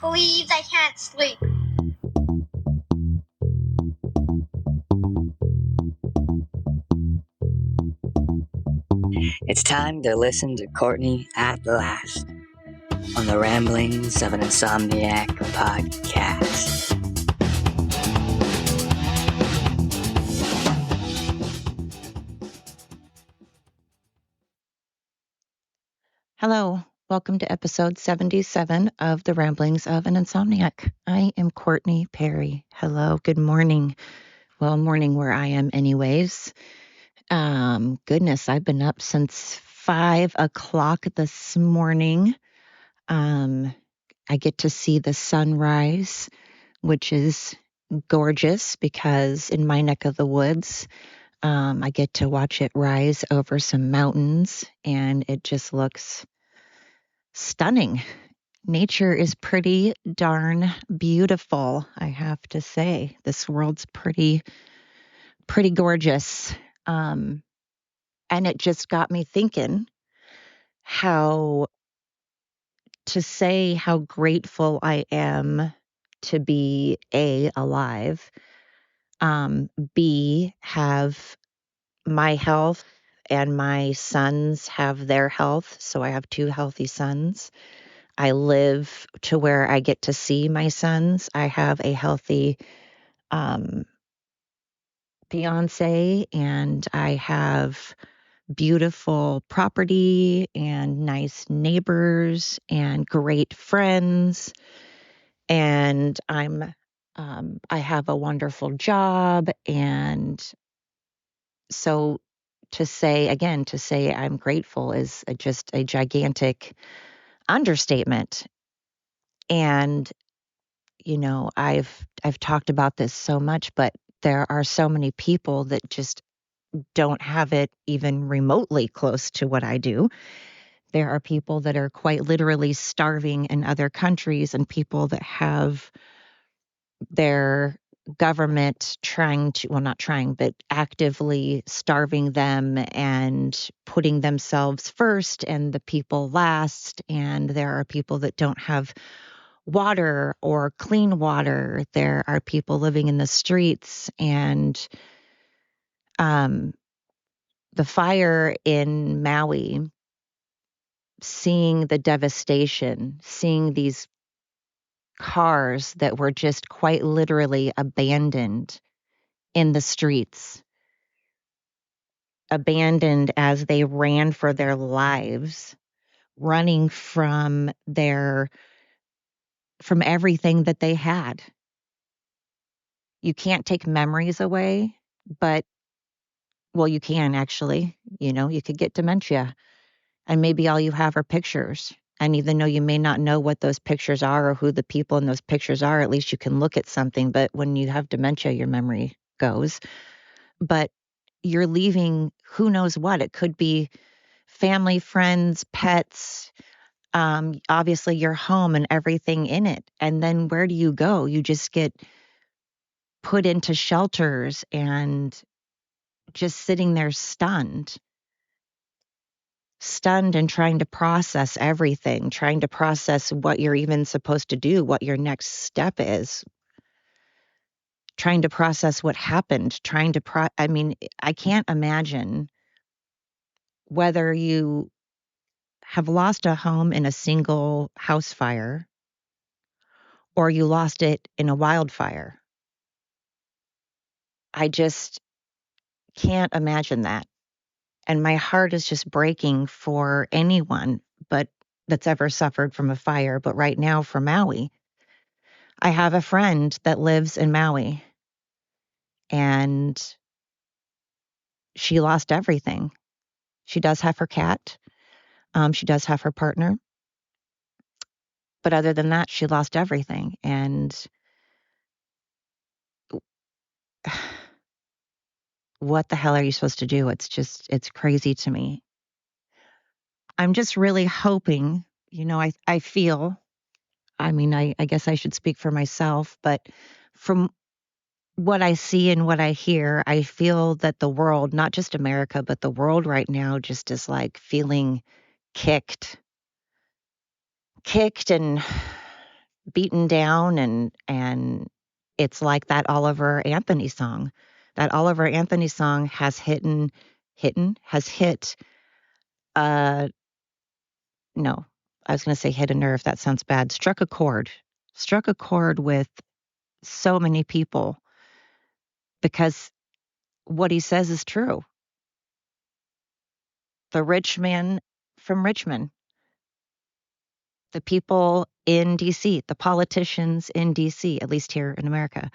Please, I can't sleep. It's time to listen to Courtney at last on the Ramblings of an Insomniac podcast. Hello, welcome to episode 77 of the Ramblings of an Insomniac. I am Courtney Perry. Hello, good morning. Well, morning where I am anyways. Goodness, I've been up since 5 o'clock this morning. I get to see the sunrise, which is gorgeous because in my neck of the woods, I get to watch it rise over some mountains and it just looks stunning. Nature is pretty darn beautiful, I have to say. This world's pretty gorgeous. And it just got me thinking how to say how grateful I am to be A, alive, B, have my health and my sons have their health. So I have 2 healthy sons. I live to where I get to see my sons. I have a healthy fiance and I have beautiful property and nice neighbors and great friends. And I have a wonderful job. And so to say I'm grateful is just a gigantic understatement. And I've talked about this so much, but there are so many people that just don't have it even remotely close to what I do. There are people that are quite literally starving in other countries and people that have their government actively starving them and putting themselves first and the people last. And there are people that don't have water or clean water. There are people living in the streets, and the fire in Maui, seeing the devastation, seeing these cars that were just quite literally abandoned in the streets, abandoned as they ran for their lives, running from everything that they had. You can't take memories away, but well, you can actually. You could get dementia, and maybe all you have are pictures. And even though you may not know what those pictures are or who the people in those pictures are, at least you can look at something. But when you have dementia, your memory goes. But you're leaving who knows what. It could be family, friends, pets, obviously your home and everything in it. And then where do you go? You just get put into shelters and just sitting there stunned and trying to process everything, trying to process what you're even supposed to do, what your next step is, trying to process what happened, I can't imagine whether you have lost a home in a single house fire or you lost it in a wildfire. I just can't imagine that. And my heart is just breaking for anyone but that's ever suffered from a fire. But right now for Maui, I have a friend that lives in Maui and she lost everything. She does have her cat. She does have her partner. But other than that, she lost everything. And what the hell are you supposed to do? It's crazy to me. I'm just really hoping, I feel, I guess I should speak for myself, but from what I see and what I hear, I feel that the world, not just America, but the world right now just is like feeling kicked and beaten down, and it's like that Oliver Anthony song. That Oliver Anthony song has hit uh no, I was going to say hit a nerve. That sounds bad. Struck a chord with so many people because what he says is true. The rich man from Richmond, the people in DC, the politicians in DC, at least here in America.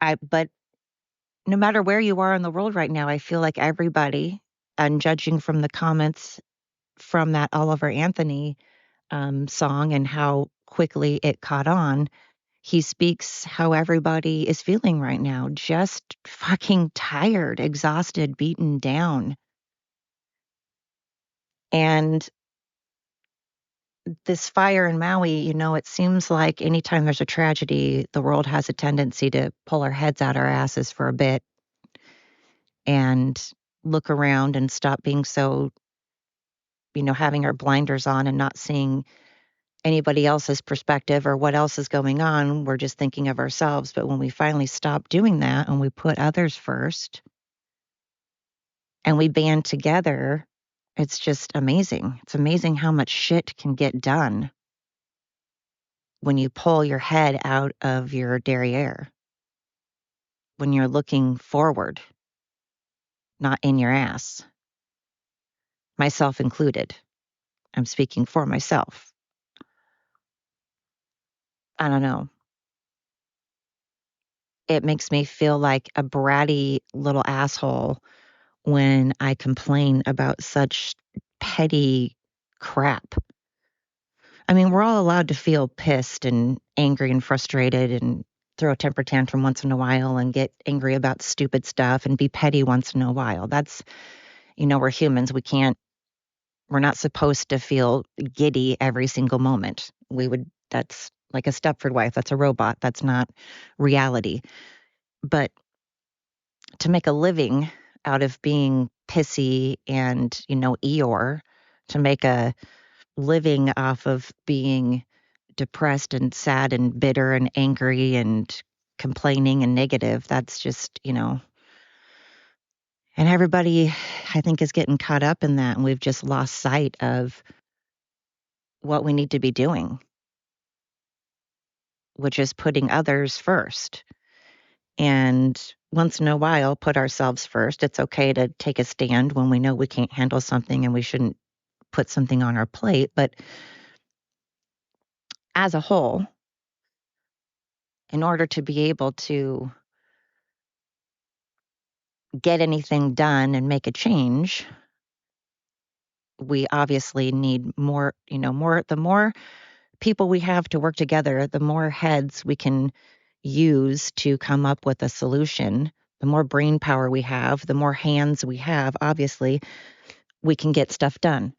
But no matter where you are in the world right now, I feel like everybody, and judging from the comments from that Oliver Anthony song and how quickly it caught on, he speaks how everybody is feeling right now, just fucking tired, exhausted, beaten down. And this fire in Maui, it seems like anytime there's a tragedy, the world has a tendency to pull our heads out our asses for a bit and look around and stop being so, having our blinders on and not seeing anybody else's perspective or what else is going on. We're just thinking of ourselves. But when we finally stop doing that and we put others first and we band together, it's just amazing. It's amazing how much shit can get done when you pull your head out of your derriere, when you're looking forward, not in your ass, myself included. I'm speaking for myself. I don't know. It makes me feel like a bratty little asshole when I complain about such petty crap. I mean, we're all allowed to feel pissed and angry and frustrated and throw a temper tantrum once in a while and get angry about stupid stuff and be petty once in a while. That's, we're humans. We're not supposed to feel giddy every single moment. That's like a Stepford wife. That's a robot. That's not reality. But to make a living out of being pissy and, Eeyore, to make a living off of being depressed and sad and bitter and angry and complaining and negative, that's just, and everybody, I think, is getting caught up in that. And we've just lost sight of what we need to be doing, which is putting others first. And once in a while, put ourselves first. It's okay to take a stand when we know we can't handle something and we shouldn't put something on our plate. But as a whole, in order to be able to get anything done and make a change, we obviously need more, the more people we have to work together, the more heads we can use to come up with a solution. The more brain power we have, the more hands we have, obviously, we can get stuff done.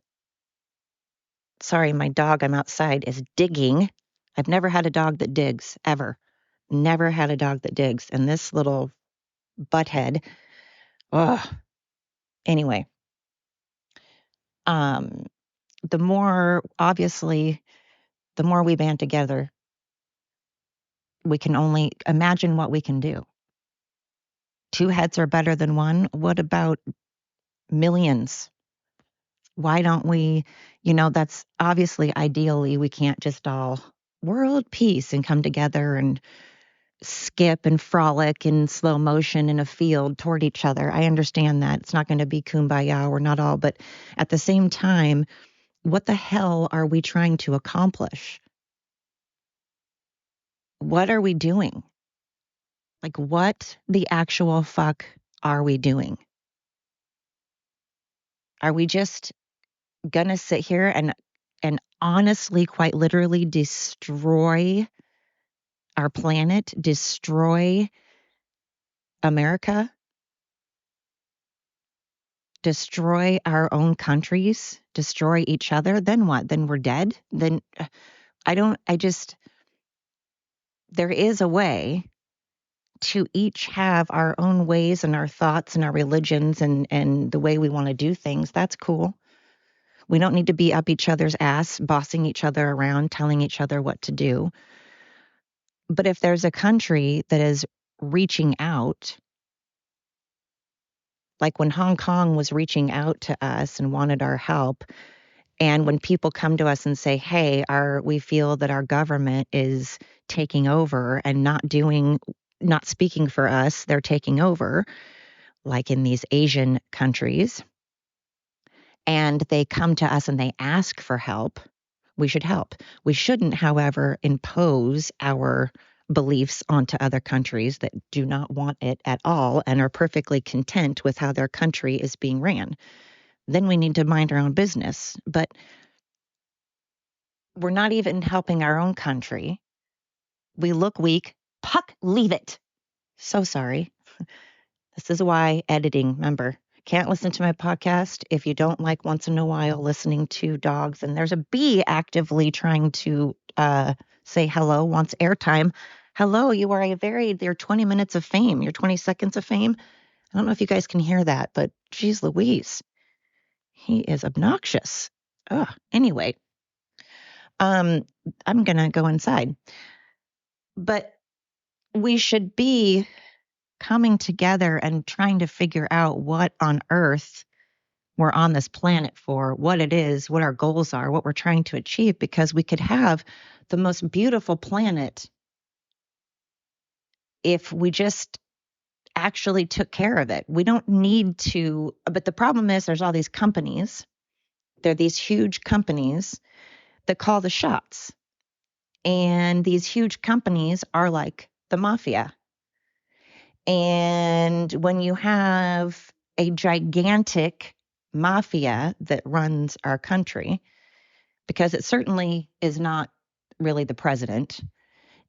Sorry, my dog, I'm outside, is digging. I've never had a dog that digs, ever. Never had a dog that digs. And this little butthead, ugh. Anyway, the more, obviously, the more we band together, we can only imagine what we can do. Two heads are better than one. What about millions? Why don't we, that's obviously ideally we can't just all world peace and come together and skip and frolic in slow motion in a field toward each other. I understand that. It's not going to be kumbaya. We're not all. But at the same time, what the hell are we trying to accomplish? What are we doing? Like, what the actual fuck are we doing? Are we just gonna sit here and honestly, quite literally destroy our planet, destroy America, destroy our own countries, destroy each other? Then what? Then we're dead? Then there is a way to each have our own ways and our thoughts and our religions and the way we want to do things. That's cool. We don't need to be up each other's ass, bossing each other around, telling each other what to do. But if there's a country that is reaching out, like when Hong Kong was reaching out to us and wanted our help, and when people come to us and say, hey, we feel that our government is taking over and not speaking for us, they're taking over, like in these Asian countries, and they come to us and they ask for help, we should help. We shouldn't, however, impose our beliefs onto other countries that do not want it at all and are perfectly content with how their country is being ran. Then we need to mind our own business. But we're not even helping our own country. We look weak. Puck, leave it. So sorry. This is why editing, remember, can't listen to my podcast if you don't like once in a while listening to dogs. And there's a bee actively trying to say hello, wants airtime. Hello, you are your 20 minutes of fame, your 20 seconds of fame. I don't know if you guys can hear that, but geez Louise, he is obnoxious. Anyway, I'm going to go inside. But we should be coming together and trying to figure out what on earth we're on this planet for, what it is, what our goals are, what we're trying to achieve, because we could have the most beautiful planet if we just actually took care of it. We don't need to, but the problem is there's all these companies. They're these huge companies that call the shots. And these huge companies are like the mafia. And when you have a gigantic mafia that runs our country, because it certainly is not really the president,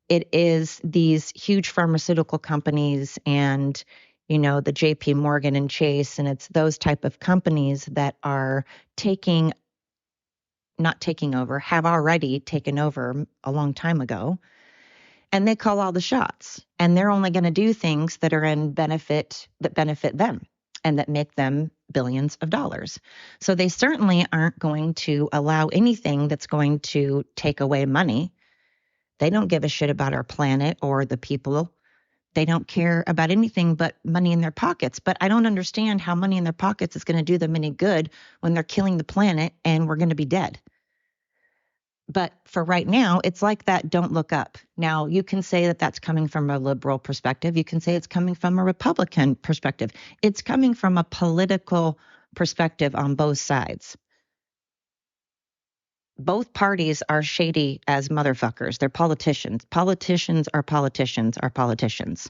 it is these huge pharmaceutical companies and, the JP Morgan and Chase, and it's those type of companies that are not taking over, have already taken over a long time ago. And they call all the shots, and they're only going to do things that are that benefit them and that make them billions of dollars. So they certainly aren't going to allow anything that's going to take away money. They don't give a shit about our planet or the people. They don't care about anything but money in their pockets. But I don't understand how money in their pockets is going to do them any good when they're killing the planet and we're going to be dead. But for right now, it's like that don't look up. Now, you can say that that's coming from a liberal perspective. You can say it's coming from a Republican perspective. It's coming from a political perspective on both sides. Both parties are shady as motherfuckers. They're politicians. Politicians are politicians are politicians.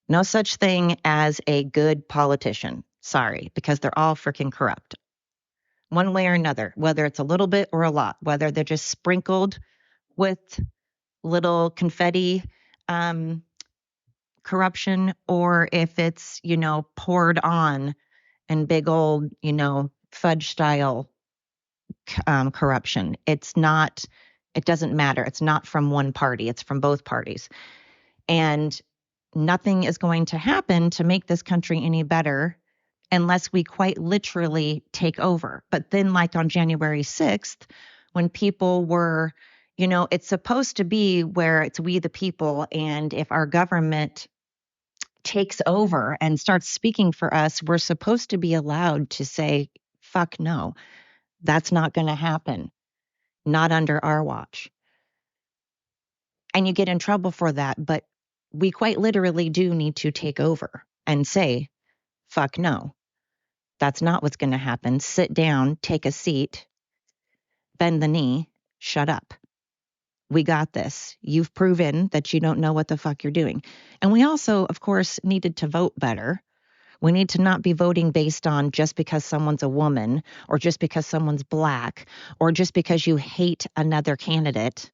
No such thing as a good politician. Sorry, because they're all freaking corrupt. One way or another, whether it's a little bit or a lot, whether they're just sprinkled with little confetti corruption, or if it's, poured on and big old, fudge style corruption. It doesn't matter. It's not from one party. It's from both parties. And nothing is going to happen to make this country any better unless we quite literally take over. But then, like on January 6th, when people were, it's supposed to be where it's we the people. And if our government takes over and starts speaking for us, we're supposed to be allowed to say, fuck no, that's not going to happen. Not under our watch. And you get in trouble for that. But we quite literally do need to take over and say, fuck no. That's not what's going to happen. Sit down, take a seat, bend the knee, shut up. We got this. You've proven that you don't know what the fuck you're doing. And we also, of course, needed to vote better. We need to not be voting based on just because someone's a woman or just because someone's black or just because you hate another candidate.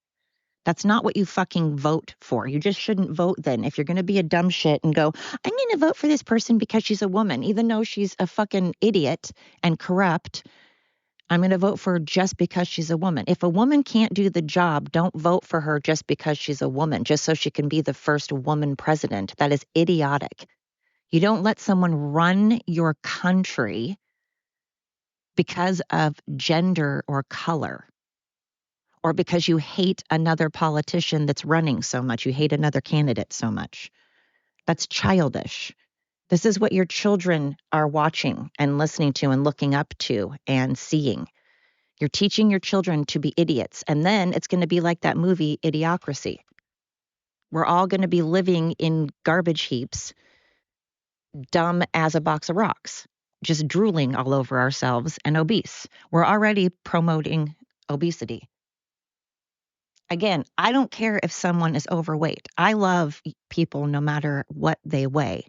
That's not what you fucking vote for. You just shouldn't vote then. If you're going to be a dumb shit and go, I'm going to vote for this person because she's a woman, even though she's a fucking idiot and corrupt, I'm going to vote for her just because she's a woman. If a woman can't do the job, don't vote for her just because she's a woman, just so she can be the first woman president. That is idiotic. You don't let someone run your country because of gender or color, or because you hate another politician that's running so much, you hate another candidate so much. That's childish. This is what your children are watching and listening to and looking up to and seeing. You're teaching your children to be idiots. And then it's going to be like that movie, Idiocracy. We're all going to be living in garbage heaps, dumb as a box of rocks, just drooling all over ourselves and obese. We're already promoting obesity. Again, I don't care if someone is overweight. I love people no matter what they weigh.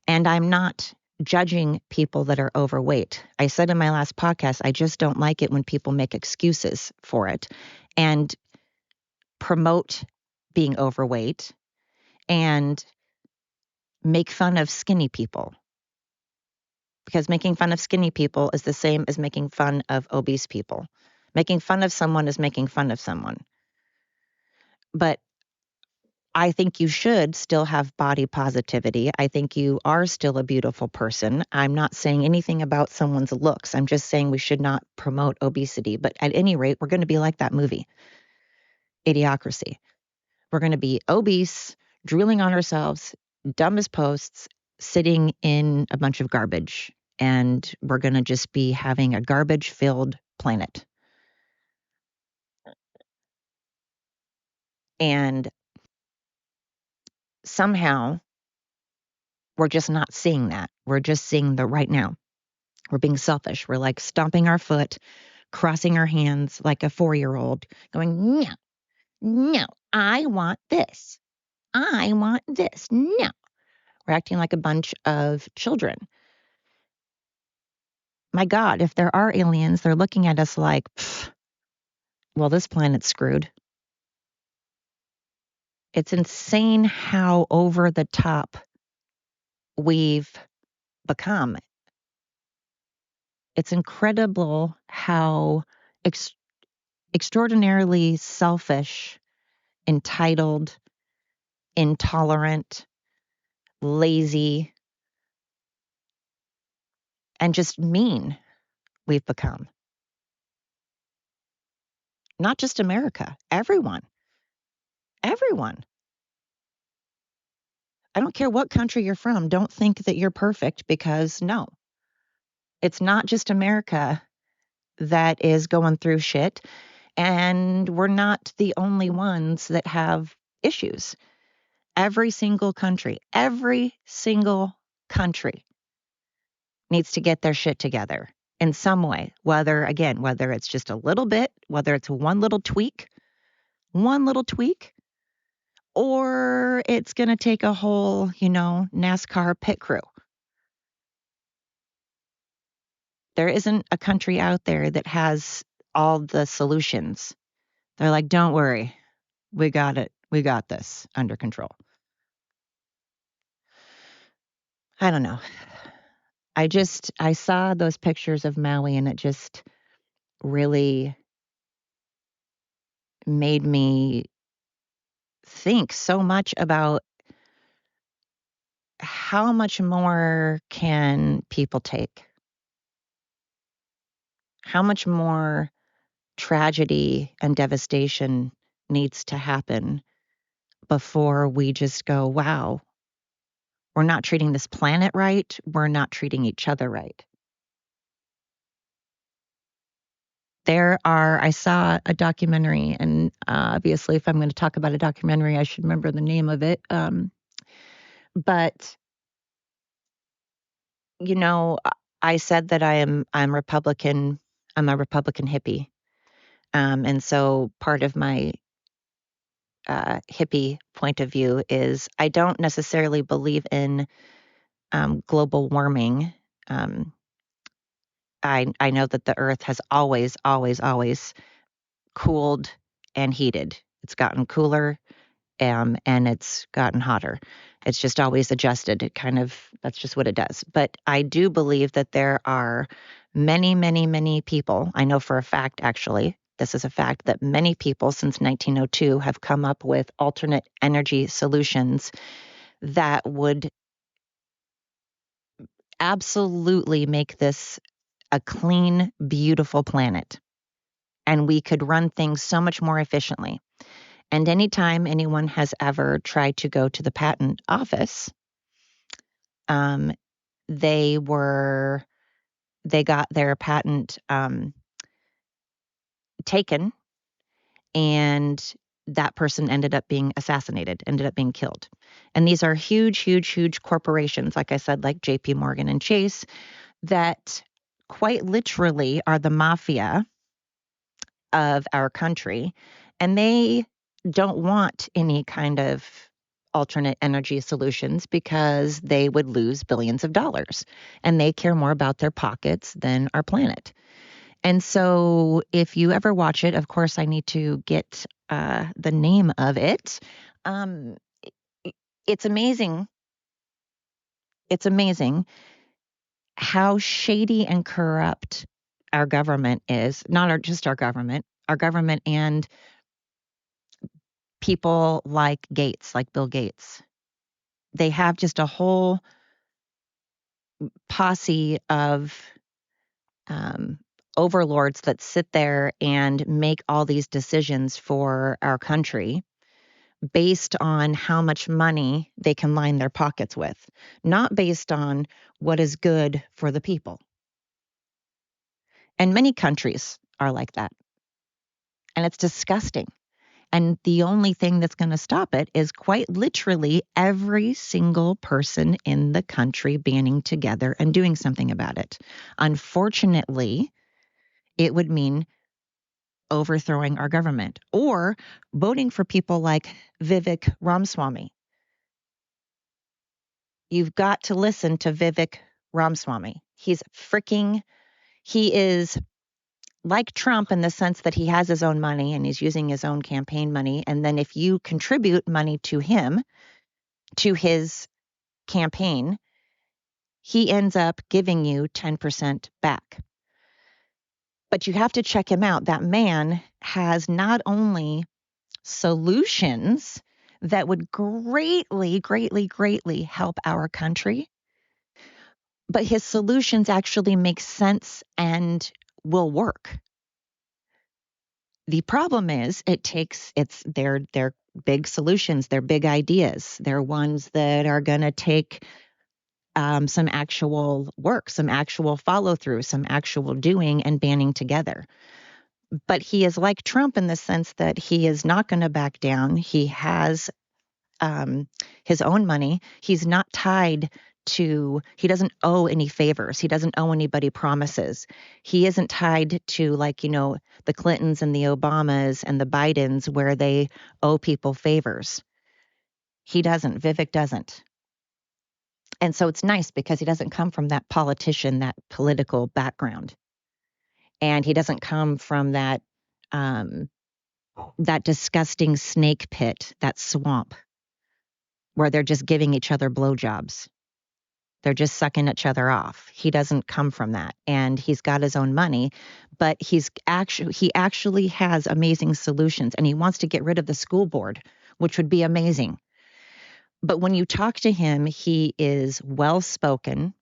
And I'm not judging people that are overweight. I said in my last podcast, I just don't like it when people make excuses for it and promote being overweight and make fun of skinny people. Because making fun of skinny people is the same as making fun of obese people. Making fun of someone is making fun of someone. But I think you should still have body positivity. I think you are still a beautiful person. I'm not saying anything about someone's looks. I'm just saying we should not promote obesity. But at any rate, we're going to be like that movie, Idiocracy. We're going to be obese, drooling on ourselves, dumb as posts, sitting in a bunch of garbage. And we're going to just be having a garbage-filled planet. And somehow we're just not seeing that. We're just seeing the right now. We're being selfish. We're like stomping our foot, crossing our hands like a 4-year-old, going, no, no, I want this. I want this. No. We're acting like a bunch of children. My God, if there are aliens, they're looking at us like, well, this planet's screwed. It's insane how over the top we've become. It's incredible how extraordinarily selfish, entitled, intolerant, lazy, and just mean we've become. Not just America, everyone. Everyone. I don't care what country you're from. Don't think that you're perfect, because no, it's not just America that is going through shit. And we're not the only ones that have issues. Every single country needs to get their shit together in some way, whether it's just a little bit, whether it's one little tweak, or it's going to take a whole, NASCAR pit crew. There isn't a country out there that has all the solutions. They're like, don't worry, we got it. We got this under control. I don't know. I saw those pictures of Maui, and it just really made me think so much about how much more can people take? How much more tragedy and devastation needs to happen before we just go, wow, we're not treating this planet right. We're not treating each other right. I saw a documentary, and obviously if I'm going to talk about a documentary, I should remember the name of it. But, I said that I'm Republican. I'm a Republican hippie. And so part of my hippie point of view is I don't necessarily believe in global warming. I know that the earth has always, always, always cooled and heated. It's gotten cooler, and it's gotten hotter. It's just always adjusted. That's just what it does. But I do believe that there are many, many, many people. I know for a fact, actually, this is a fact, that many people since 1902 have come up with alternate energy solutions that would absolutely make this a clean, beautiful planet. And we could run things so much more efficiently. And anytime anyone has ever tried to go to the patent office, they got their patent taken, and that person ended up being assassinated, ended up being killed. And these are huge, huge, huge corporations, like I said, like JP Morgan and Chase, that quite literally are the mafia of our country. And they don't want any kind of alternate energy solutions because they would lose billions of dollars. And they care more about their pockets than our planet. And so if you ever watch it, of course, I need to get the name of it. Um, it's amazing. It's amazing how shady and corrupt our government is. Not just our government and people like Gates, like Bill Gates. They have just a whole posse of overlords that sit there and make all these decisions for our country based on how much money they can line their pockets with, not based on what is good for the people. And many countries are like that. And it's disgusting. And the only thing that's going to stop it is quite literally every single person in the country banding together and doing something about it. Unfortunately, it would mean overthrowing our government or voting for people like Vivek Ramaswamy. You've got to listen to Vivek Ramaswamy. He is like Trump in the sense that he has his own money and he's using his own campaign money. And then if you contribute money to him, to his campaign, he ends up giving you 10% back. But you have to check him out. That man has not only solutions that would greatly, greatly, greatly help our country, but his solutions actually make sense and will work. The problem is they're big solutions, they're big ideas. They're ones that are going to take some actual work, some actual follow through, some actual doing and banding together. But he is like Trump in the sense that he is not going to back down. He has his own money. He's not tied to, he doesn't owe any favors. He doesn't owe anybody promises. He isn't tied to, like, the Clintons and the Obamas and the Bidens where they owe people favors. He doesn't. Vivek doesn't. And so it's nice because he doesn't come from that politician, that political background. And he doesn't come from that disgusting snake pit, that swamp where they're just giving each other blowjobs. They're just sucking each other off. He doesn't come from that. And he's got his own money, but he actually has amazing solutions, and he wants to get rid of the school board, which would be amazing. But when you talk to him, he is well-spoken.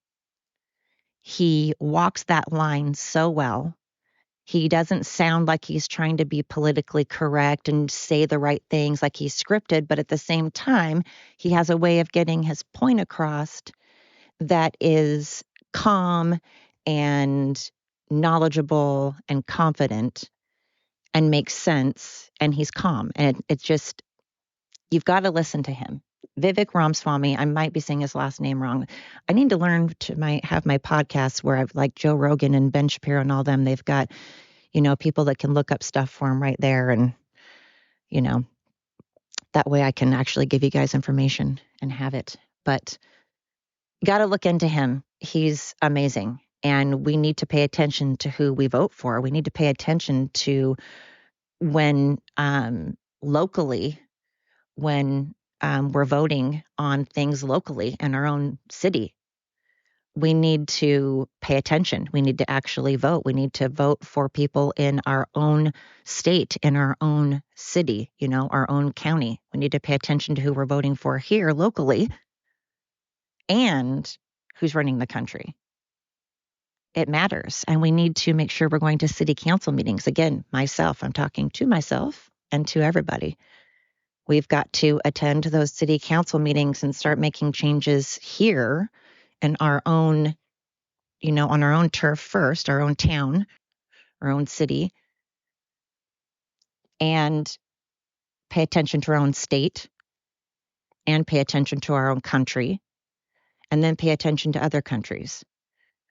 He walks that line so well. He doesn't sound like he's trying to be politically correct and say the right things like he's scripted, but at the same time, he has a way of getting his point across that is calm and knowledgeable and confident and makes sense, and he's calm. And it's just, you've got to listen to him. Vivek Ramaswamy, I might be saying his last name wrong. I need to learn to have my podcasts where I've, like Joe Rogan and Ben Shapiro and all them, they've got, people that can look up stuff for them right there. And, that way I can actually give you guys information and have it. But you got to look into him. He's amazing. And we need to pay attention to who we vote for. We need to pay attention to when locally, when we're voting on things locally in our own city. We need to pay attention. We need to actually vote. We need to vote for people in our own state, in our own city, our own county. We need to pay attention to who we're voting for here locally and who's running the country. it matters. And we need to make sure we're going to city council meetings. Again, I'm talking to myself and to everybody. We've got to attend those city council meetings and start making changes here in our own, on our own turf first, our own town, our own city, and pay attention to our own state and pay attention to our own country and then pay attention to other countries.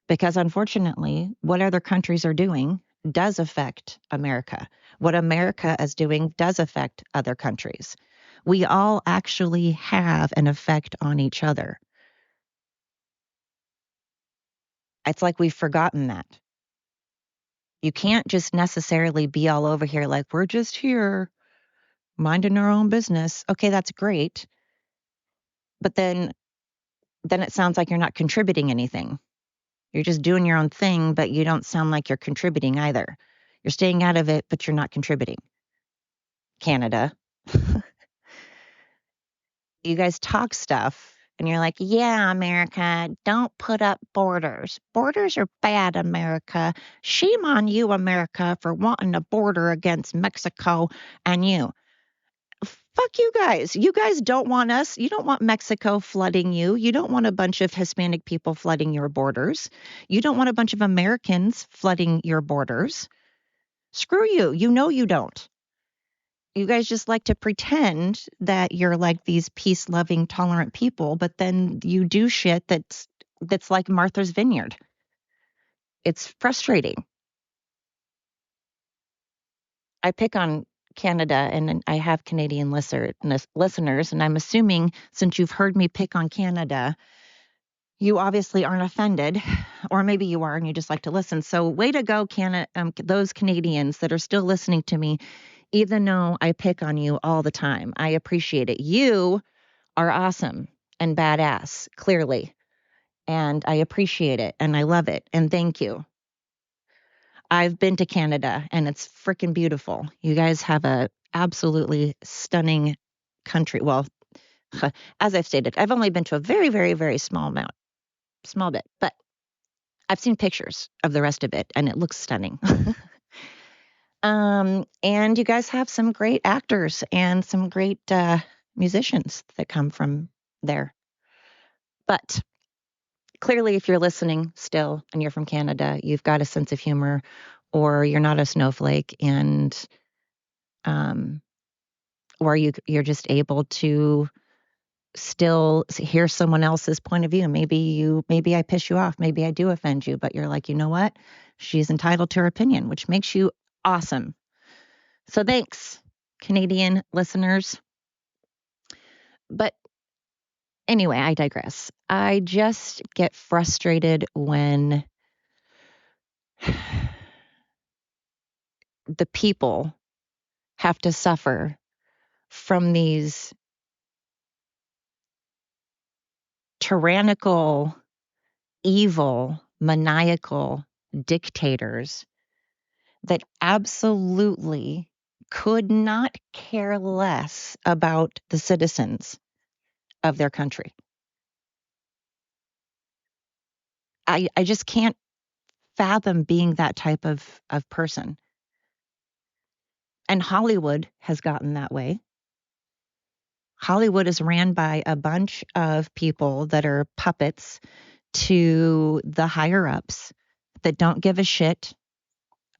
Because unfortunately, what other countries are doing does affect America. What America is doing does affect other countries. We all actually have an effect on each other. It's like we've forgotten that. You can't just necessarily be all over here like, we're just here minding our own business. Okay, that's great. But then it sounds like you're not contributing anything. You're just doing your own thing, but you don't sound like you're contributing either. You're staying out of it, but you're not contributing. Canada. You guys talk stuff and you're like, yeah, America, don't put up borders. Borders are bad, America. Shame on you, America, for wanting a border against Mexico and you. Fuck you guys. You guys don't want us. You don't want Mexico flooding you. You don't want a bunch of Hispanic people flooding your borders. You don't want a bunch of Americans flooding your borders. Screw you. You know you don't. You guys just like to pretend that you're like these peace-loving, tolerant people, but then you do shit that's like Martha's Vineyard. It's frustrating. I pick on Canada and I have Canadian listeners, and I'm assuming since you've heard me pick on Canada, you obviously aren't offended, or maybe you are and you just like to listen. So way to go, those Canadians that are still listening to me, even though I pick on you all the time. I appreciate it. You are awesome and badass, clearly. And I appreciate it and I love it. And thank you. I've been to Canada and it's freaking beautiful. You guys have a absolutely stunning country. Well, as I've stated, I've only been to a very, very, very small bit, but I've seen pictures of the rest of it and it looks stunning. And you guys have some great actors and some great musicians that come from there. But clearly, if you're listening still and you're from Canada, you've got a sense of humor or you're not a snowflake and or you're just able to still hear someone else's point of view. Maybe I piss you off, maybe I do offend you, but you're like, you know what? She's entitled to her opinion, which makes you awesome. So thanks, Canadian listeners. But anyway, I digress. I just get frustrated when the people have to suffer from these tyrannical, evil, maniacal dictators that absolutely could not care less about the citizens of their country. I just can't fathom being that type of person. And Hollywood has gotten that way. Hollywood is ran by a bunch of people that are puppets to the higher ups that don't give a shit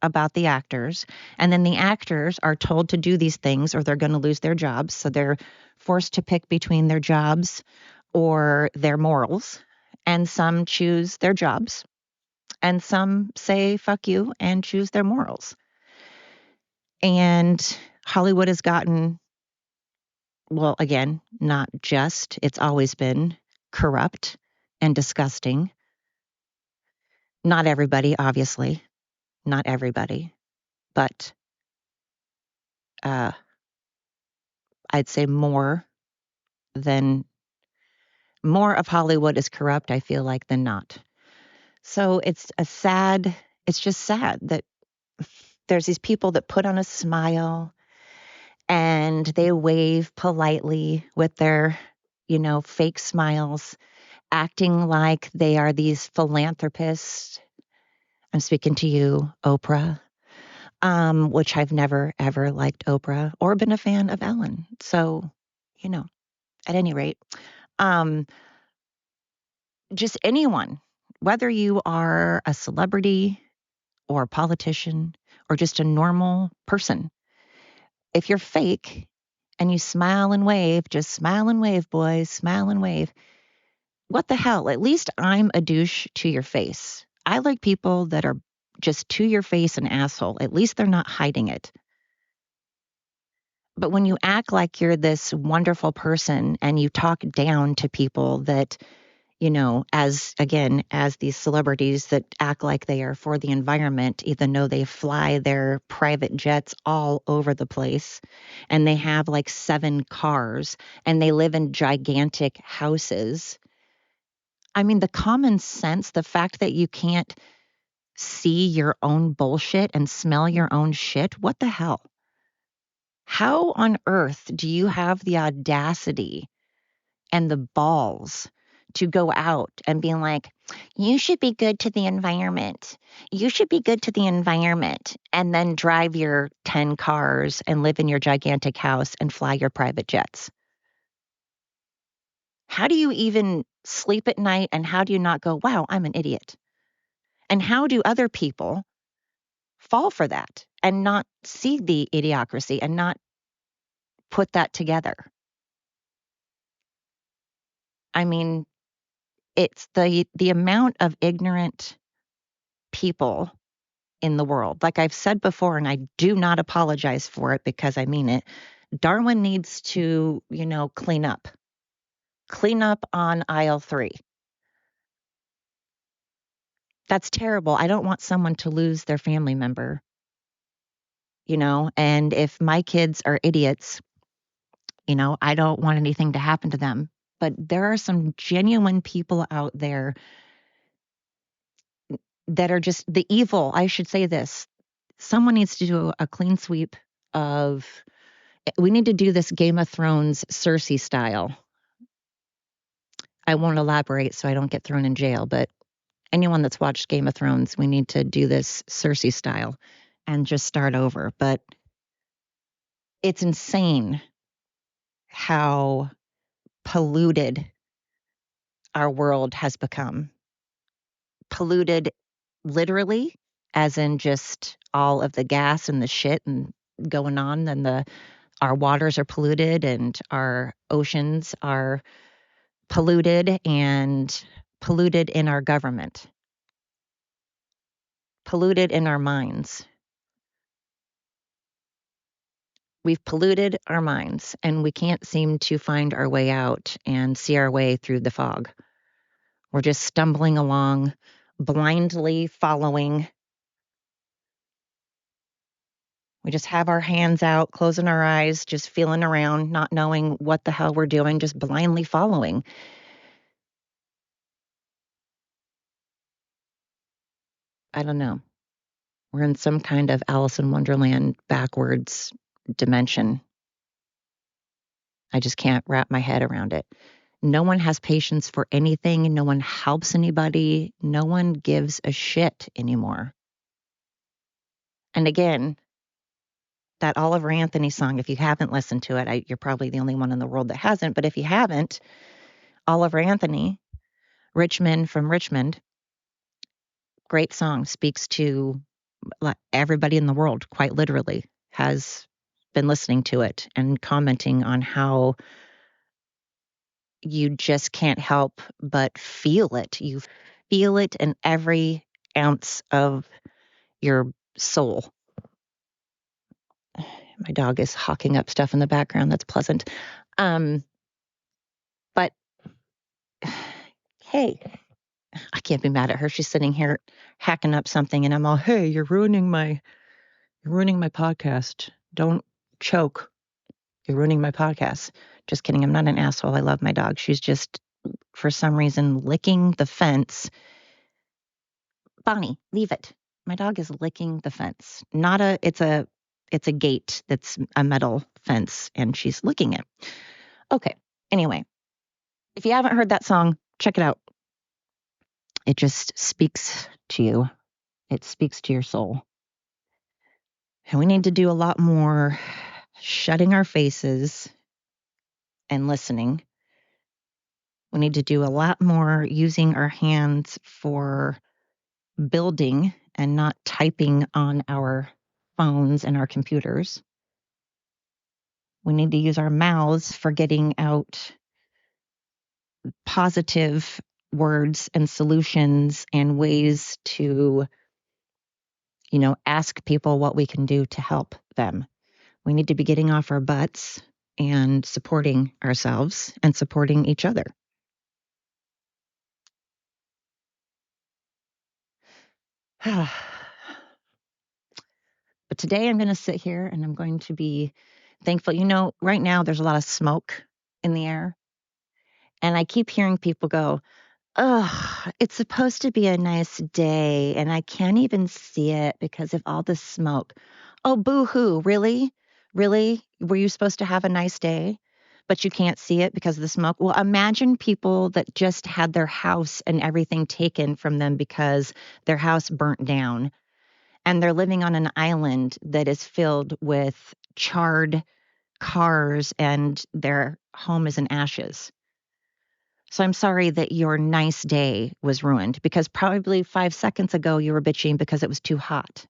about the actors. And then the actors are told to do these things or they're going to lose their jobs. So they're forced to pick between their jobs or their morals. And some choose their jobs and some say, fuck you, and choose their morals. And Hollywood has gotten, well, again, not just, it's always been corrupt and disgusting. Not everybody, obviously, not everybody, but I'd say more of Hollywood is corrupt, I feel like, than not. So it's just sad that there's these people that put on a smile and they wave politely with their, fake smiles, acting like they are these philanthropists I'm speaking to you, Oprah, which I've never, ever liked Oprah or been a fan of Ellen. So, at any rate, um, just anyone, whether you are a celebrity or a politician or just a normal person, if you're fake and you smile and wave, just smile and wave, boys, smile and wave. What the hell? At least I'm a douche to your face. I like people that are just to your face an asshole. At least they're not hiding it. But when you act like you're this wonderful person and you talk down to people that, as these celebrities that act like they are for the environment, even though they fly their private jets all over the place and they have like 7 cars and they live in gigantic houses. I mean, the common sense, the fact that you can't see your own bullshit and smell your own shit, what the hell? How on earth do you have the audacity and the balls to go out and be like, you should be good to the environment. You should be good to the environment, and then drive your 10 cars and live in your gigantic house and fly your private jets? How do you even sleep at night, and how do you not go, wow, I'm an idiot? And how do other people fall for that and not see the idiocracy and not put that together? I mean, it's the amount of ignorant people in the world. Like I've said before, and I do not apologize for it because I mean it. Darwin needs to, clean up. Clean up on aisle 3. That's terrible. I don't want someone to lose their family member, and if my kids are idiots, I don't want anything to happen to them. But there are some genuine people out there that are just the evil. I should say this. Someone needs to do a clean sweep of, we need to do this Game of Thrones Cersei style. I won't elaborate so I don't get thrown in jail, but anyone that's watched Game of Thrones, we need to do this Cersei style and just start over. But it's insane how polluted our world has become. Polluted literally, as in just all of the gas and the shit and going on, and our waters are polluted and our oceans are polluted, and polluted in our government, polluted in our minds. We've polluted our minds and we can't seem to find our way out and see our way through the fog. We're just stumbling along, blindly following. We just have our hands out, closing our eyes, just feeling around, not knowing what the hell we're doing, just blindly following. I don't know. We're in some kind of Alice in Wonderland backwards dimension. I just can't wrap my head around it. No one has patience for anything. No one helps anybody. No one gives a shit anymore. And again, that Oliver Anthony song, if you haven't listened to it, you're probably the only one in the world that hasn't. But if you haven't, Oliver Anthony, Richmond from Richmond, great song, speaks to everybody in the world, quite literally, has been listening to it and commenting on how you just can't help but feel it. You feel it in every ounce of your soul. My dog is hawking up stuff in the background. That's pleasant. But hey, I can't be mad at her. She's sitting here hacking up something and I'm all, hey, you're ruining my podcast. Don't choke. You're ruining my podcast. Just kidding. I'm not an asshole. I love my dog. She's just, for some reason, licking the fence. Bonnie, leave it. My dog is licking the fence. It's a gate that's a metal fence and she's licking it. Okay. Anyway, if you haven't heard that song, check it out. It just speaks to you. It speaks to your soul. And we need to do a lot more shutting our faces and listening. We need to do a lot more using our hands for building and not typing on our phones and our computers. We need to use our mouths for getting out positive words and solutions and ways to, ask people what we can do to help them. We need to be getting off our butts and supporting ourselves and supporting each other. But today I'm going to sit here and I'm going to be thankful. Right now there's a lot of smoke in the air. And I keep hearing people go, "Oh, it's supposed to be a nice day, and I can't even see it because of all the smoke." Oh, boo-hoo, really? Really? Were you supposed to have a nice day, but you can't see it because of the smoke? Well, imagine people that just had their house and everything taken from them because their house burnt down, and they're living on an island that is filled with charred cars, and their home is in ashes. So I'm sorry that your nice day was ruined because probably 5 seconds ago you were bitching because it was too hot.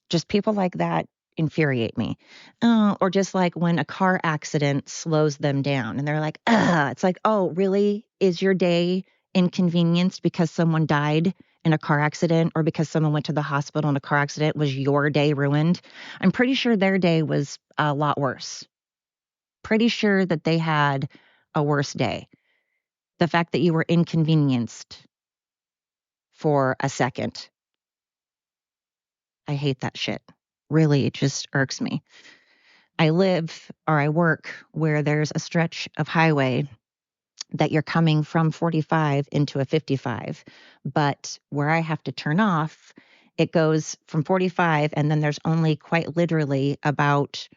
Just people like that infuriate me. Or just like when a car accident slows them down and they're like, ugh, it's like, oh, really? Is your day inconvenienced because someone died in a car accident or because someone went to the hospital in a car accident? Was your day ruined? I'm pretty sure their day was a lot worse. Pretty sure that they had a worse day. The fact that you were inconvenienced for a second. I hate that shit. Really, it just irks me. I work where there's a stretch of highway that you're coming from 45 into a 55. But where I have to turn off, it goes from 45, and then there's only quite literally about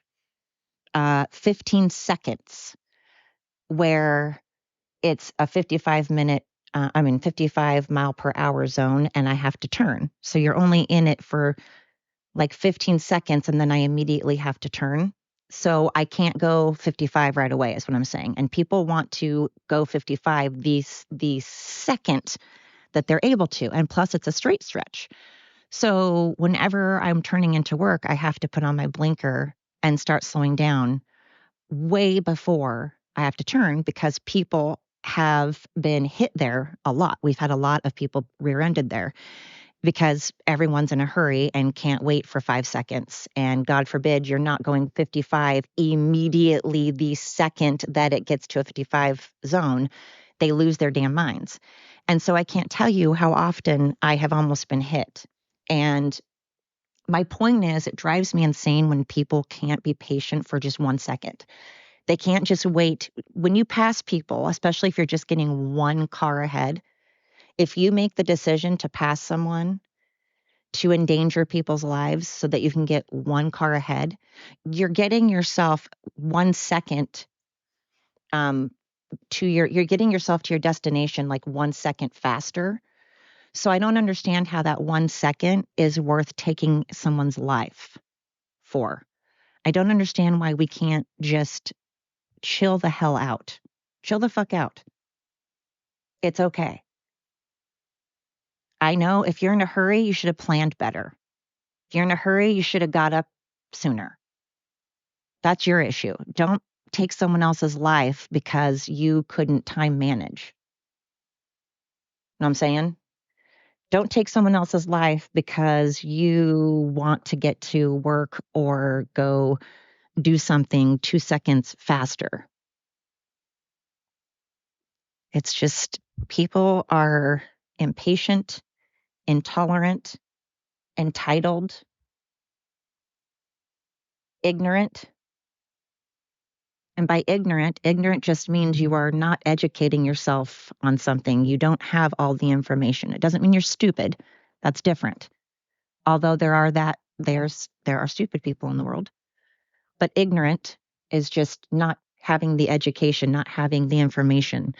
15 seconds where it's a 55 mile per hour zone, and I have to turn. So you're only in it for like 15 seconds, and then I immediately have to turn. So I can't go 55 right away, is what I'm saying. And people want to go 55 the second that they're able to. And plus, it's a straight stretch. So whenever I'm turning into work, I have to put on my blinker and start slowing down way before I have to turn because people have been hit there a lot. We've had a lot of people rear-ended there because everyone's in a hurry and can't wait for 5 seconds. And God forbid you're not going 55 immediately the second that it gets to a 55 zone. They lose their damn minds. And so I can't tell you how often I have almost been hit. And my point is, it drives me insane when people can't be patient for just 1 second. They can't just wait. When you pass people, especially if you're just getting one car ahead, if you make the decision to pass someone to endanger people's lives so that you can get one car ahead, you're getting yourself 1 second you're getting yourself to your destination like 1 second faster. So I don't understand how that 1 second is worth taking someone's life for. I don't understand why we can't just chill the hell out. Chill the fuck out. It's okay. I know if you're in a hurry, you should have planned better. If you're in a hurry, you should have got up sooner. That's your issue. Don't take someone else's life because you couldn't time manage. Know what I'm saying? Don't take someone else's life because you want to get to work or go do something 2 seconds faster. It's just people are impatient, intolerant, entitled, ignorant. And by ignorant just means you are not educating yourself on something. You don't have all the information. It doesn't mean you're stupid. That's different. Although there are stupid people in the world. But ignorant is just not having the education, not having the information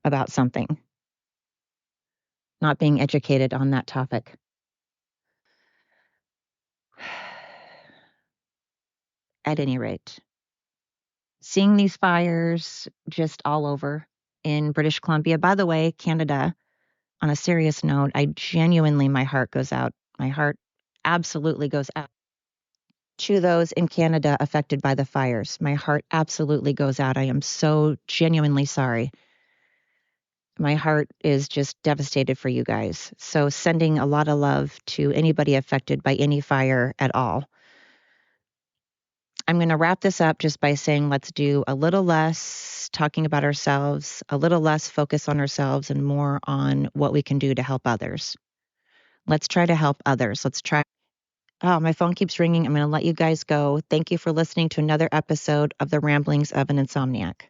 about something. not being educated on that topic. At any rate, seeing these fires just all over in British Columbia, by the way, Canada, on a serious note, my heart goes out. My heart absolutely goes out to those in Canada affected by the fires. My heart absolutely goes out. I am so genuinely sorry. My heart is just devastated for you guys. So sending a lot of love to anybody affected by any fire at all. I'm going to wrap this up just by saying let's do a little less talking about ourselves, a little less focus on ourselves, and more on what we can do to help others. Let's try to help others. Let's try. Oh, my phone keeps ringing. I'm going to let you guys go. Thank you for listening to another episode of The Ramblings of an Insomniac.